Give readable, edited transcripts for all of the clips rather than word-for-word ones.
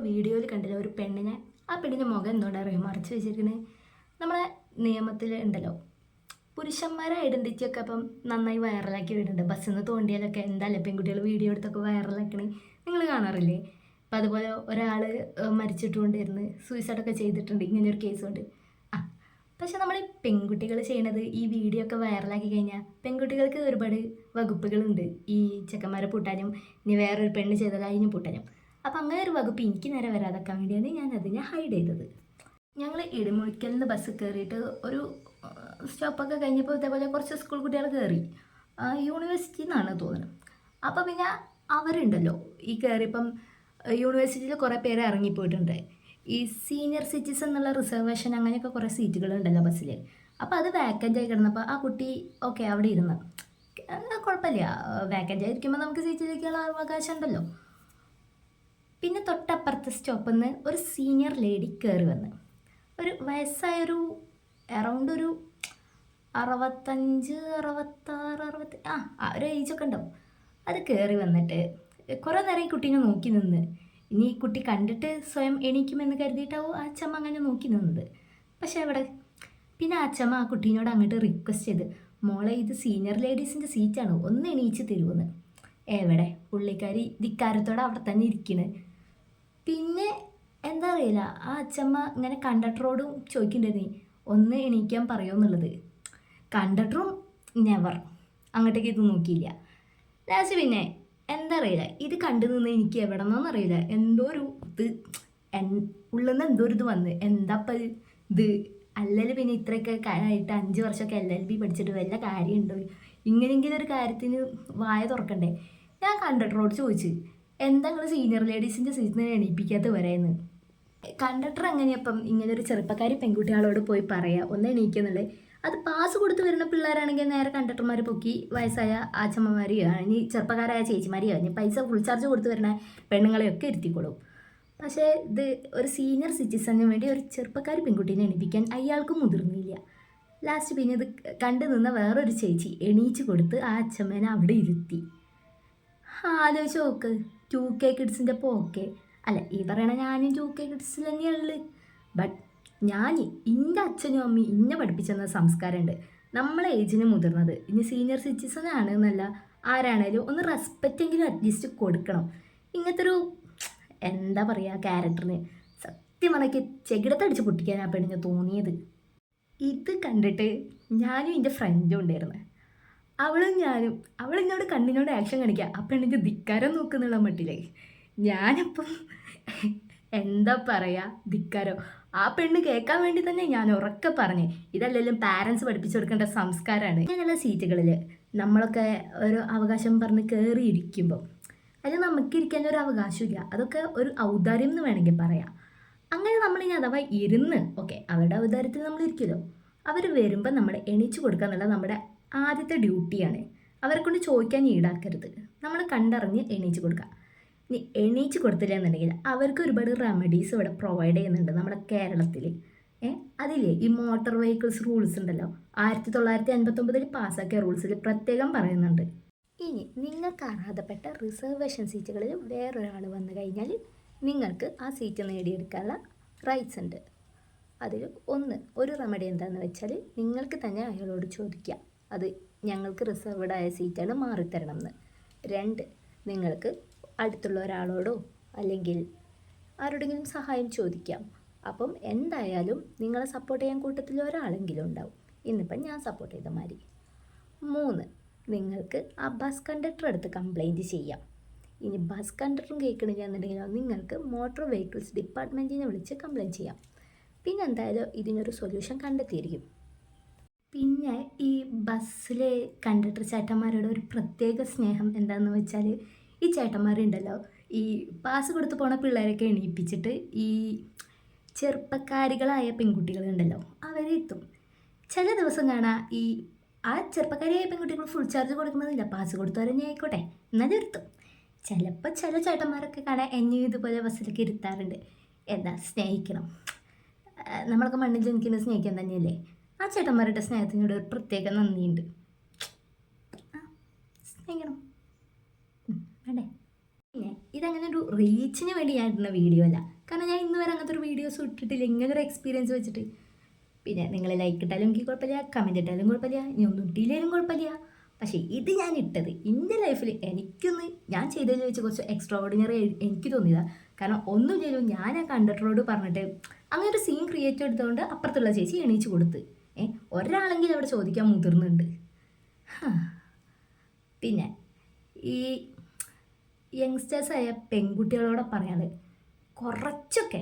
വീഡിയോയിൽ കണ്ടില്ല ഒരു പെണ്ണിനെ. ആ പെണ്ണിൻ്റെ മുഖം എന്തുകൊണ്ടാണ് അറിയാം മറച്ചു വെച്ചിരിക്കുന്നത്. നമ്മളെ നിയമത്തിൽ ഉണ്ടല്ലോ പുരുഷന്മാരെ ഐഡൻറ്റിറ്റി ഒക്കെ അപ്പം നന്നായി വൈറലാക്കി വിടുന്നുണ്ട്. ബസ്സിൽ നിന്ന് തോണ്ടിയാലൊക്കെ എന്തായാലും പെൺകുട്ടികൾ വീഡിയോ എടുത്തൊക്കെ വൈറലാക്കണേ നിങ്ങൾ കാണാറില്ലേ? അപ്പം അതുപോലെ ഒരാൾ മരിച്ചിട്ടുകൊണ്ടിരുന്ന് സൂയിസൈഡൊക്കെ ചെയ്തിട്ടുണ്ട്. ഇങ്ങനെയൊരു കേസുണ്ട്. ആ പക്ഷെ നമ്മൾ പെൺകുട്ടികൾ ചെയ്യണത് ഈ വീഡിയോ ഒക്കെ വൈറലാക്കി കഴിഞ്ഞാൽ പെൺകുട്ടികൾക്ക് ഒരുപാട് വകുപ്പുകളുണ്ട്. ഈ ചെക്കന്മാരെ പൂട്ടാനും ഇനി വേറൊരു പെണ്ണ് ചെയ്താൽ അതിന് പൂട്ടാനും. അപ്പം അങ്ങനെ ഒരു വകുപ്പ് എനിക്ക് നേരെ വരാതാക്കാൻ വേണ്ടിയാണ് ഞാൻ അതിനെ ഹൈഡ് ചെയ്തത്. ഞങ്ങൾ ഇടിമുഴിക്കൽ നിന്ന് ബസ് കയറിയിട്ട് ഒരു സ്റ്റോപ്പൊക്കെ കഴിഞ്ഞപ്പോൾ ഇതേപോലെ കുറച്ച് സ്കൂൾ കുട്ടികൾ കയറി. യൂണിവേഴ്സിറ്റിയിൽ നിന്നാണ് തോന്നുന്നത്. അപ്പോൾ പിന്നെ അവരുണ്ടല്ലോ ഈ കയറിയപ്പം യൂണിവേഴ്സിറ്റിയിൽ കുറേ പേര് ഇറങ്ങിപ്പോയിട്ടുണ്ട്. ഈ സീനിയർ സിറ്റിസൺ എന്നുള്ള റിസർവേഷൻ അങ്ങനെയൊക്കെ കുറേ സീറ്റുകളുണ്ടല്ലോ ബസ്സിൽ. അപ്പോൾ അത് വാക്കൻ്റ് ആയി കിടന്നപ്പോൾ ആ കുട്ടി ഓക്കെ അവിടെ ഇരുന്ന് കുഴപ്പമില്ല, വാക്കൻ്റ് ആയിരിക്കുമ്പോൾ നമുക്ക് സീറ്റിലേക്കുള്ള അവകാശം ഉണ്ടല്ലോ. പിന്നെ തൊട്ടപ്പുറത്തെ സ്റ്റോപ്പിൽ നിന്ന് ഒരു സീനിയർ ലേഡി കയറി വന്ന് ഒരു വയസ്സായൊരു അറൗണ്ട് ഒരു 65, 66, ഒരു ഏജൊക്കെ ഉണ്ടാവും. അത് കയറി വന്നിട്ട് കുറേ നേരം ഈ കുട്ടീനെ നോക്കി നിന്ന്. ഇനി ഈ കുട്ടി കണ്ടിട്ട് സ്വയം എണീക്കുമെന്ന് കരുതിയിട്ടാവും ആ അച്ഛമ്മ അങ്ങനെ നോക്കി നിന്നത്. പക്ഷേ അവിടെ പിന്നെ ആ അച്ഛമ്മ ആ കുട്ടീനോട് അങ്ങോട്ട് റിക്വസ്റ്റ് ചെയ്ത്, മോളെ ഇത് സീനിയർ ലേഡീസിൻ്റെ സീറ്റാണ്, ഒന്ന് എണീച്ച് തരുമെന്ന്. എവിടെ പുള്ളിക്കാരി ധിക്കാരത്തോടെ അവിടെ തന്നെ ഇരിക്കണ്. പിന്നെ എന്താ അറിയില്ല, ആ അച്ഛമ്മ ഇങ്ങനെ കണ്ടക്ടറോടും ചോദിക്കണ്ടായിരുന്നു ഒന്ന് എണീക്കാൻ പറയുമെന്നുള്ളത്. കണ്ടക്ടറും നെവർ അങ്ങോട്ടേക്ക് ഇത് നോക്കിയില്ല. ലാസ്റ്റ് പിന്നെ എന്താ അറിയില്ല, ഇത് കണ്ടു നിന്ന് എനിക്ക് എവിടെ നിന്നറിയില്ല എന്തോ ഒരു ഇത് ഉള്ളിൽ നിന്ന് എന്തോ ഒരു ഇത് വന്ന് എന്താപ്പം ഇത് അല്ലെങ്കിൽ പിന്നെ ഇത്രയൊക്കെ ആയിട്ട് 5 വർഷമൊക്കെ LLB പഠിച്ചിട്ട് വല്ല കാര്യമുണ്ടോ? ഇങ്ങനെയെങ്കിലും ഒരു കാര്യത്തിന് വായ തുറക്കണ്ടേ. ഞാൻ കണ്ടക്ടറോട് ചോദിച്ചു എന്താ നിങ്ങൾ സീനിയർ ലേഡീസിൻ്റെ സീറ്റിൽ നിന്ന് എണീപ്പിക്കാത്ത വരെയെന്ന്. കണ്ടക്ടർ എങ്ങനെയപ്പം ഇങ്ങനെ ഒരു ചെറുപ്പക്കാരി പെൺകുട്ടികളോട് പോയി പറയുക ഒന്ന് എണീക്കുന്നുള്ളത്. അത് പാസ് കൊടുത്ത് വരുന്ന പിള്ളേരാണെങ്കിൽ നേരെ കണ്ടക്ടർമാർ പൊക്കി വയസ്സായ ആച്ചമ്മമാരെയോ ഇനി ചെറുപ്പക്കാരായ ചേച്ചിമാരെയോ ഇനി പൈസ ഫുൾ ചാർജ് കൊടുത്ത് വരുന്ന പെണ്ണുങ്ങളെയൊക്കെ ഇരുത്തിക്കൊള്ളും. പക്ഷേ ഇത് ഒരു സീനിയർ സിറ്റിസണിന് വേണ്ടി ഒരു ചെറുപ്പക്കാരി പെൺകുട്ടീനെ എണീപ്പിക്കാൻ അയാൾക്ക് മുതിർന്നില്ല. ലാസ്റ്റ് പിന്നെ ഇത് കണ്ടു നിന്ന വേറൊരു ചേച്ചി എണീച്ച് കൊടുത്ത് ആ അച്ഛമ്മേനെ അവിടെ ഇരുത്തി. ആലോചിച്ച് നോക്ക്, 2K കിഡ്സിൻ്റെ പോക്കെ അല്ല ഈ പറയണ ഞാനും 2K കിഡ്സിൽ തന്നെയുള്ളു. ബട്ട് ഞാൻ എൻ്റെ അച്ഛനും അമ്മയും ഇന്നെ പഠിപ്പിച്ചെന്ന സംസ്കാരമുണ്ട്. നമ്മളെ ഏജിന് മുതിർന്നത് ഇനി സീനിയർ സിറ്റിസൺ ആണ് എന്നല്ല ആരാണേലും ഒന്ന് റെസ്പെക്റ്റെങ്കിലും അറ്റ്ലീസ്റ്റ് കൊടുക്കണം. ഇങ്ങനത്തെ ഒരു എന്താ പറയുക ക്യാരക്ടറിന് സത്യം പറഞ്ഞാൽ ചെകിടത്തടിച്ച് പൊട്ടിക്കാൻ ആ പെണ്ണിന് തോന്നിയത്. ഇത് കണ്ടിട്ട് ഞാനും എൻ്റെ ഫ്രണ്ടും ഉണ്ടായിരുന്നു. അവളെന്നോട് കണ്ണിനോട് ആക്ഷൻ കാണിക്കുക. ആ പെണ്ണിൻ്റെ ധിക്കാരം നോക്കുന്നുള്ള മട്ടിലേ ഞാനപ്പം എന്താ പറയുക ധിക്കാരം. ആ പെണ്ണ് കേൾക്കാൻ വേണ്ടി തന്നെ ഞാൻ ഉറക്കെ പറഞ്ഞേ ഇതല്ലെങ്കിലും പാരൻസ് പഠിപ്പിച്ചു കൊടുക്കേണ്ട സംസ്കാരമാണ്. ഇങ്ങനെയുള്ള സീറ്റുകളിൽ നമ്മളൊക്കെ ഒരു അവകാശം പറഞ്ഞ് കയറിയിരിക്കുമ്പോൾ അതിൽ നമുക്കിരിക്കാൻ ഒരു അവകാശമില്ല. അതൊക്കെ ഒരു ഔദാര്യം എന്ന് വേണമെങ്കിൽ പറയാം. അങ്ങനെ നമ്മളിനി അഥവാ ഇരുന്ന് ഓക്കെ അവരുടെ ഔദാര്യത്തിൽ നമ്മൾ ഇരിക്കുമല്ലോ, അവർ വരുമ്പോൾ നമ്മൾ എണീച്ചു കൊടുക്കുക എന്നുള്ളത് നമ്മുടെ ആദ്യത്തെ ഡ്യൂട്ടിയാണ്. അവരെ കൊണ്ട് ചോദിക്കാൻ ഈടാക്കരുത്. നമ്മൾ കണ്ടറിഞ്ഞ് എണീച്ച് കൊടുക്കുക. ഇനി എണീച്ച് കൊടുത്തില്ല എന്നുണ്ടെങ്കിൽ അവർക്ക് ഒരുപാട് റെമഡീസ് ഇവിടെ പ്രൊവൈഡ് ചെയ്യുന്നുണ്ട് നമ്മുടെ കേരളത്തിൽ. അതില്ലേ ഈ മോട്ടോർ വെഹിക്കിൾസ് റൂൾസ് ഉണ്ടല്ലോ 1959 പാസ്സാക്കിയ റൂൾസിൽ പ്രത്യേകം പറയുന്നുണ്ട്. ഇനി നിങ്ങൾക്ക് അർഹതപ്പെട്ട റിസർവേഷൻ സീറ്റുകളിൽ വേറൊരാൾ വന്നു കഴിഞ്ഞാൽ നിങ്ങൾക്ക് ആ സീറ്റ് നേടിയെടുക്കാനുള്ള റൈറ്റ്സ് ഉണ്ട്. അതിൽ ഒരു റെമഡി എന്താണെന്ന് വെച്ചാൽ നിങ്ങൾക്ക് തന്നെ അയാളോട് ചോദിക്കാം അത് ഞങ്ങൾക്ക് റിസർവ്ഡ് ആയ സീറ്റാണ് മാറിത്തരണം എന്ന്. 2 നിങ്ങൾക്ക് അടുത്തുള്ള ഒരാളോടോ അല്ലെങ്കിൽ ആരോടെങ്കിലും സഹായം ചോദിക്കാം. അപ്പം എന്തായാലും നിങ്ങളെ സപ്പോർട്ട് ചെയ്യാൻ കൂട്ടത്തിൽ ഒരാളെങ്കിലും ഉണ്ടാവും. ഇന്നിപ്പം ഞാൻ സപ്പോർട്ട് ചെയ്ത മാതിരി. 3 നിങ്ങൾക്ക് ആ ബസ് കണ്ടക്ടർ അടുത്ത് കംപ്ലയിൻറ്റ് ചെയ്യാം. ഇനി ബസ് കണ്ടക്ടറും കേൾക്കണില്ല എന്നുണ്ടെങ്കിലോ നിങ്ങൾക്ക് മോട്ടോർ വെഹിക്കിൾസ് ഡിപ്പാർട്ട്മെൻറ്റിനെ വിളിച്ച് കംപ്ലയിൻറ്റ് ചെയ്യാം. പിന്നെ എന്തായാലും ഇതിനൊരു സൊല്യൂഷൻ കണ്ടെത്തിയിരിക്കും. പിന്നെ ഈ ബസ്സിലെ കണ്ടക്ടർ ചേട്ടന്മാരോട് ഒരു പ്രത്യേക സ്നേഹം എന്താണെന്ന് വെച്ചാൽ ഈ ചേട്ടന്മാരുണ്ടല്ലോ ഈ പാസ് കൊടുത്ത് പോണ പിള്ളേരൊക്കെ എണീപ്പിച്ചിട്ട് ഈ ചെറുപ്പക്കാരികളായ പെൺകുട്ടികളുണ്ടല്ലോ അവരെത്തും. ചില ദിവസം കാണാം ഈ ആ ചെറുപ്പക്കാരിയായ പെൺകുട്ടികൾ ഫുൾ ചാർജ് കൊടുക്കുന്നതില്ല, പാസ് കൊടുത്തവർ തന്നെ ആയിക്കോട്ടെ എന്നാലും ഇരുത്തും. ചിലപ്പോൾ ചില ചേട്ടന്മാരൊക്കെ കാണാൻ എന്നെ ഇതുപോലെ ബസ്സിലൊക്കെ ഇരുത്താറുണ്ട്. എന്താ സ്നേഹിക്കണം, നമ്മളൊക്കെ മണ്ണിൽ ജനിക്കുന്നത് സ്നേഹിക്കാൻ തന്നെയല്ലേ. ആ ചേട്ടന്മാരുടെ സ്നേഹത്തിനോട് ഒരു പ്രത്യേക നന്ദിയുണ്ട്. സ്നേഹിക്കണം വേണ്ടേ. പിന്നെ ഇതങ്ങനെ ഒരു റീച്ചിന് വേണ്ടി ഞാൻ ഇടുന്ന വീഡിയോ അല്ല, കാരണം ഞാൻ ഇന്ന് വരെ അങ്ങനത്തെ ഒരു വീഡിയോസ് ഇട്ടിട്ടില്ല ഇങ്ങനെ ഒരു എക്സ്പീരിയൻസ് വെച്ചിട്ട്. പിന്നെ നിങ്ങൾ ലൈക്ക് ഇട്ടാലും എനിക്ക് കുഴപ്പമില്ല, കമൻറ്റ് ഇട്ടാലും കുഴപ്പമില്ല, ഇനി ഒന്നും ഇട്ടില്ലെങ്കിലും കുഴപ്പമില്ല. പക്ഷേ ഇത് ഞാൻ ഇട്ടത് എൻ്റെ ലൈഫിൽ എനിക്കൊന്ന് ഞാൻ ചെയ്തതിൽ വെച്ച് കുറച്ച് എക്സ്ട്രാ ഓർഡിനറി എനിക്ക് തോന്നിയതാണ്. കാരണം ഒന്നും ചെയ്തു ഞാൻ ആ കണ്ടക്ടറോട് പറഞ്ഞിട്ട് അങ്ങനെ ഒരു സീൻ ക്രിയേറ്റ് എടുത്തുകൊണ്ട് അപ്പുറത്തുള്ള ചേച്ചി എണീച്ച് കൊടുത്ത്. ഒരാളെങ്കിലും അവിടെ ചോദിക്കാൻ മുതിർന്നുണ്ട്. പിന്നെ ഈ യങ്സ്റ്റേഴ്സായ പെൺകുട്ടികളോട് പറയാതെ കുറച്ചൊക്കെ,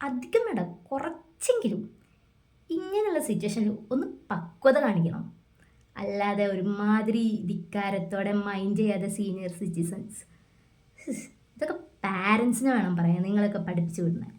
അധികം വേണ്ട, കുറച്ചെങ്കിലും ഇങ്ങനെയുള്ള സിറ്റുവേഷനിൽ ഒന്ന് പക്വത കാണിക്കണം. അല്ലാതെ ഒരുമാതിരി ധിക്കാരത്തോടെ മൈൻഡ് ചെയ്യാതെ സീനിയർ സിറ്റിസൺസ്, ഇതൊക്കെ പാരൻസിനെ വേണം പറയാൻ, നിങ്ങളൊക്കെ പഠിപ്പിച്ചു വിടുന്നത്.